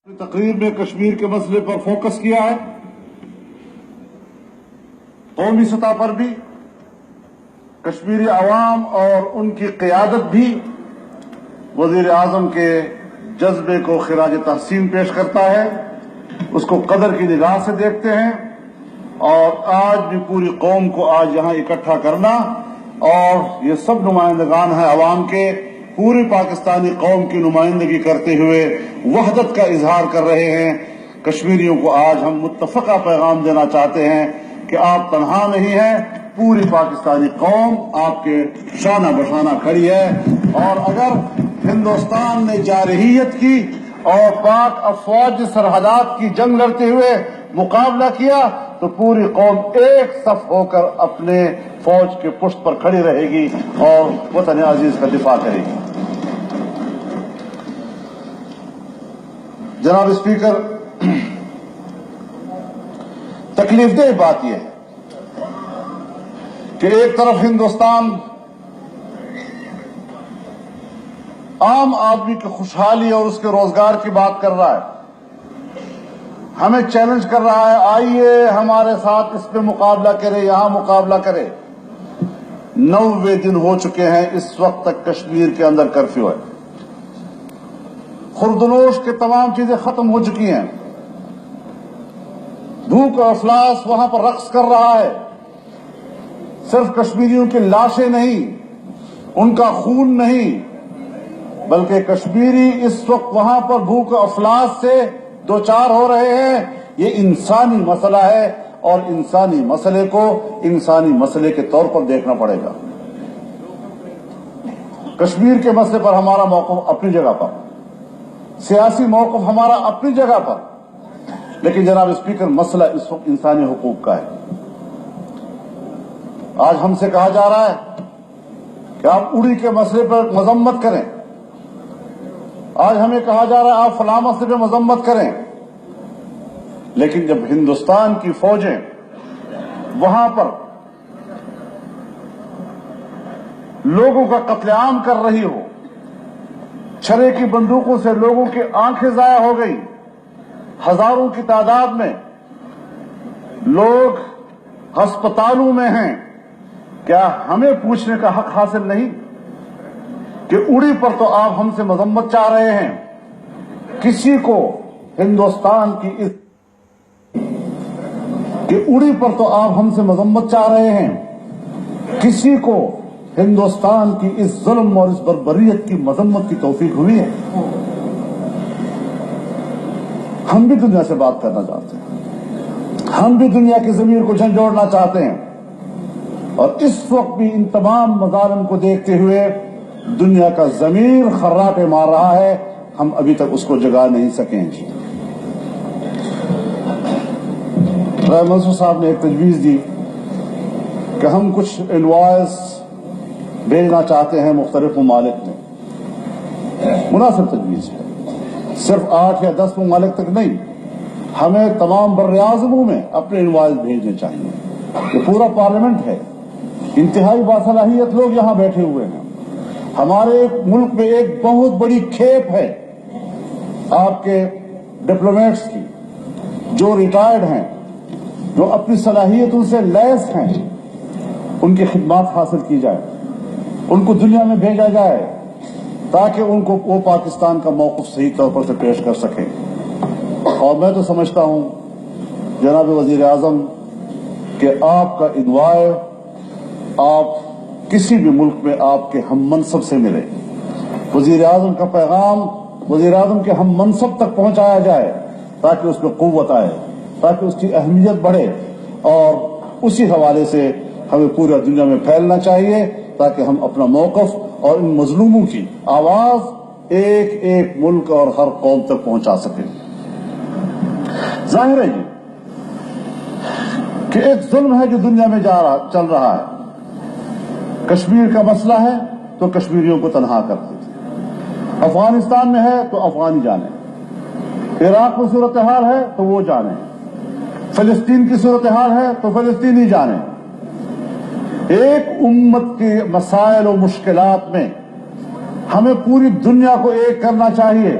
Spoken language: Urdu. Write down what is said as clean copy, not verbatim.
تقریر میں کشمیر کے مسئلے پر فوکس کیا ہے. قومی سطح پر بھی کشمیری عوام اور ان کی قیادت بھی وزیر اعظم کے جذبے کو خراج تحسین پیش کرتا ہے، اس کو قدر کی نگاہ سے دیکھتے ہیں. اور آج بھی پوری قوم کو آج یہاں اکٹھا کرنا، اور یہ سب نمائندگان ہیں عوام کے، پوری پاکستانی قوم کی نمائندگی کرتے ہوئے وحدت کا اظہار کر رہے ہیں. کشمیریوں کو آج ہم متفقہ پیغام دینا چاہتے ہیں کہ آپ تنہا نہیں ہیں، پوری پاکستانی قوم آپ کے شانہ بشانہ کھڑی ہے. اور اگر ہندوستان نے جارحیت کی اور پاک افواج سرحدات کی جنگ لڑتے ہوئے مقابلہ کیا تو پوری قوم ایک صف ہو کر اپنے فوج کے پشت پر کھڑی رہے گی اور وطن عزیز کا دفاع کرے گی. جناب اسپیکر، تکلیف دہ بات یہ ہے کہ ایک طرف ہندوستان عام آدمی کی خوشحالی اور اس کے روزگار کی بات کر رہا ہے، ہمیں چیلنج کر رہا ہے آئیے ہمارے ساتھ اس پہ مقابلہ کرے، یہاں مقابلہ کرے. 90 دن ہو چکے ہیں اس وقت تک کشمیر کے اندر کرفیو ہے، خوردنوش کے تمام چیزیں ختم ہو چکی ہیں، بھوک اور افلاس وہاں پر رقص کر رہا ہے. صرف کشمیریوں کی لاشیں نہیں، ان کا خون نہیں، بلکہ کشمیری اس وقت وہاں پر بھوک اور افلاس سے دوچار ہو رہے ہیں. یہ انسانی مسئلہ ہے اور انسانی مسئلے کو انسانی مسئلے کے طور پر دیکھنا پڑے گا. کشمیر کے مسئلے پر ہمارا موقف اپنی جگہ پر، سیاسی موقف ہمارا اپنی جگہ پر، لیکن جناب اسپیکر مسئلہ اس وقت انسانی حقوق کا ہے. آج ہم سے کہا جا رہا ہے کہ آپ اڑی کے مسئلے پر مذمت کریں، آج ہمیں کہا جا رہا ہے آپ فلاں مسئلے پہ مذمت کریں، لیکن جب ہندوستان کی فوجیں وہاں پر لوگوں کا قتل عام کر رہی ہو، چھرے کی بندوقوں سے لوگوں کی آنکھیں ضائع ہو گئی، ہزاروں کی تعداد میں لوگ ہسپتالوں میں ہیں، کیا ہمیں پوچھنے کا حق حاصل نہیں کہ اڑی پر تو آپ ہم سے مذمت چاہ رہے ہیں؟ کسی کو ہندوستان کی اس کہ اڑی پر تو آپ ہم سے مذمت چاہ رہے ہیں، کسی کو ہندوستان کی اس ظلم اور اس بربریت کی مذمت کی توفیق ہوئی ہے؟ ہم بھی دنیا سے بات کرنا چاہتے ہیں، ہم بھی دنیا کی ضمیر کو جھنجھوڑنا چاہتے ہیں، اور اس وقت بھی ان تمام مظالم کو دیکھتے ہوئے دنیا کا ضمیر خراٹے مار رہا ہے. ہم ابھی تک اس کو جگا نہیں سکیں. رائے منصور صاحب نے ایک تجویز دی کہ ہم کچھ انوائس بھیجنا چاہتے ہیں مختلف ممالک میں. مناسب تجویز ہے، صرف 8 یا 10 ممالک تک نہیں، ہمیں تمام بر اعظموں میں اپنے انوائس بھیجنے چاہیے. یہ پورا پارلیمنٹ ہے، انتہائی باصلاحیت لوگ یہاں بیٹھے ہوئے ہیں. ہمارے ملک میں ایک بہت بڑی کھیپ ہے آپ کے ڈپلومیٹس کی، جو ریٹائرڈ ہیں، جو اپنی صلاحیتوں سے لیس ہیں. ان کی خدمات حاصل کی جائے، ان کو دنیا میں بھیجا جائے تاکہ ان کو وہ پاکستان کا موقف صحیح طور پر سے پیش کر سکیں. اور میں تو سمجھتا ہوں جناب وزیر اعظم کہ آپ کا انوائے آپ کسی بھی ملک میں آپ کے ہم منصب سے ملے، وزیر اعظم کا پیغام وزیر اعظم کے ہم منصب تک پہنچایا جائے تاکہ اس میں قوت آئے، تاکہ اس کی اہمیت بڑھے. اور اسی حوالے سے ہمیں پورا دنیا میں پھیلنا چاہیے تاکہ ہم اپنا موقف اور ان مظلوموں کی آواز ایک ایک ملک اور ہر قوم تک پہنچا سکیں. ظاہر ہے جی کہ ایک ظلم ہے جو دنیا میں چل رہا ہے. کشمیر کا مسئلہ ہے تو کشمیریوں کو تنہا کر دیتے، افغانستان میں ہے تو افغانی جانیں، عراق میں صورتحال ہے تو وہ جانیں، فلسطین کی صورتحال ہے تو فلسطینی جانیں. ایک امت کے مسائل و مشکلات میں ہمیں پوری دنیا کو ایک کرنا چاہیے.